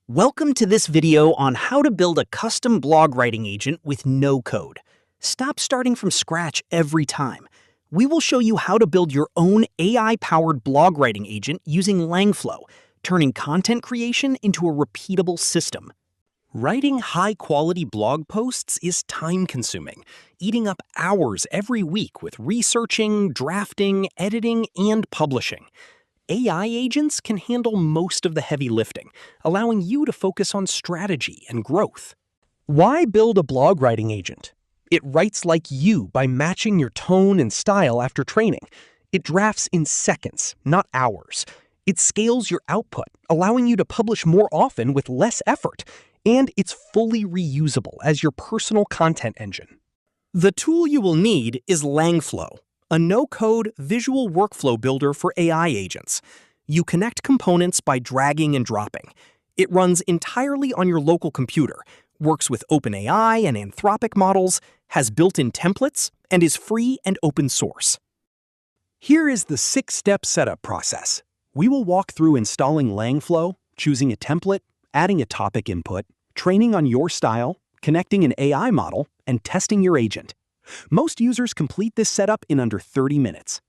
Welcome to this video on how to build a custom blog writing agent with no code. Stop starting from scratch every time. We will show you how to build your own AI-powered blog writing agent using Langflow, turning content creation into a repeatable system. Writing high-quality blog posts is time-consuming, eating up hours every week with researching, drafting, editing, and publishing. AI agents can handle most of the heavy lifting, allowing you to focus on strategy and growth. Why build a blog writing agent? It writes like you by matching your tone and style after training. It drafts in seconds, not hours. It scales your output, allowing you to publish more often with less effort. And it's fully reusable as your personal content engine. The tool you will need is Langflow, a no-code visual workflow builder for AI agents. You connect components by dragging and dropping. It runs entirely on your local computer, works with OpenAI and Anthropic models, has built-in templates, and is free and open source. Here is the 6-step setup process. We will walk through installing Langflow, choosing a template, adding a topic input, training on your style, connecting an AI model, and testing your agent. Most users complete this setup in under 30 minutes.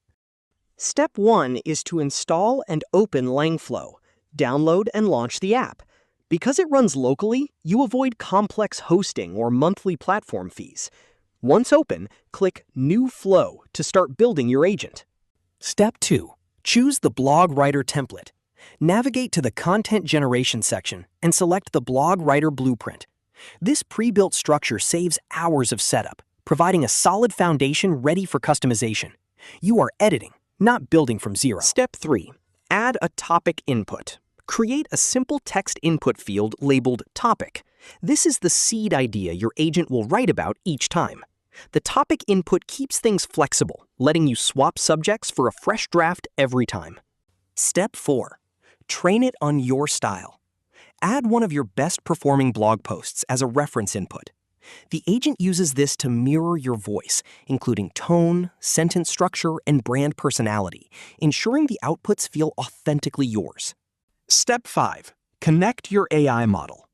Step 1 is to install and open Langflow. Download and launch the app. Because it runs locally, you avoid complex hosting or monthly platform fees. Once open, click New Flow to start building your agent. Step 2. Choose the blog writer template. Navigate to the Content Generation section and select the Blog Writer Blueprint. This pre-built structure saves hours of setup, providing a solid foundation ready for customization. You are editing, not building from zero. Step 3. Add a topic input. Create a simple text input field labeled Topic. This is the seed idea your agent will write about each time. The topic input keeps things flexible, letting you swap subjects for a fresh draft every time. Step 4. Train it on your style. Add one of your best-performing blog posts as a reference input. The agent uses this to mirror your voice, including tone, sentence structure, and brand personality, ensuring the outputs feel authentically yours. Step 5. Connect your AI model.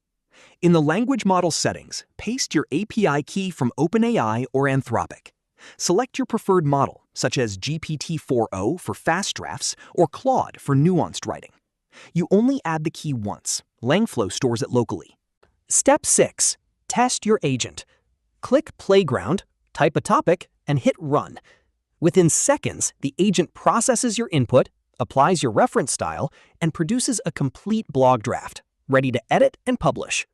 In the language model settings, paste your API key from OpenAI or Anthropic. Select your preferred model, such as GPT-4o for fast drafts or Claude for nuanced writing. You only add the key once. Langflow stores it locally. Step 6. Test your agent. Click Playground, type a topic, and hit Run. Within seconds, the agent processes your input, applies your reference style, and produces a complete blog draft, ready to edit and publish.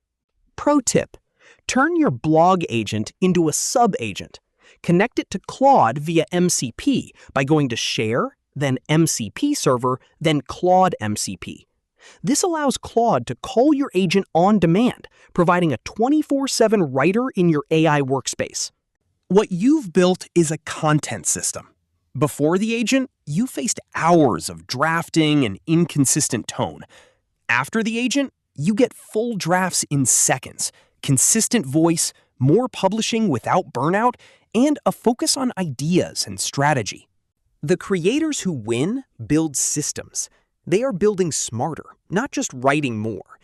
Pro tip: turn your blog agent into a sub-agent. Connect it to Claude via MCP by going to Share, then MCP Server, then Claude MCP. This allows Claude to call your agent on demand, providing a 24/7 writer in your AI workspace. What you've built is a content system. Before the agent, you faced hours of drafting and inconsistent tone. After the agent, you get full drafts in seconds, consistent voice, more publishing without burnout, and a focus on ideas and strategy. The creators who win build systems. They are building smarter, not just writing more.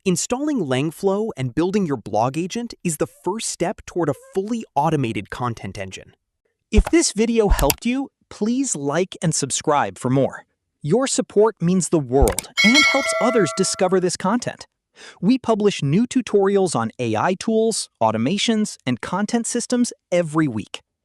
Installing Langflow and building your blog agent is the first step toward a fully automated content engine. If this video helped you, please like and subscribe for more. Your support means the world and helps others discover this content. We publish new tutorials on AI tools, automations, and content systems every week.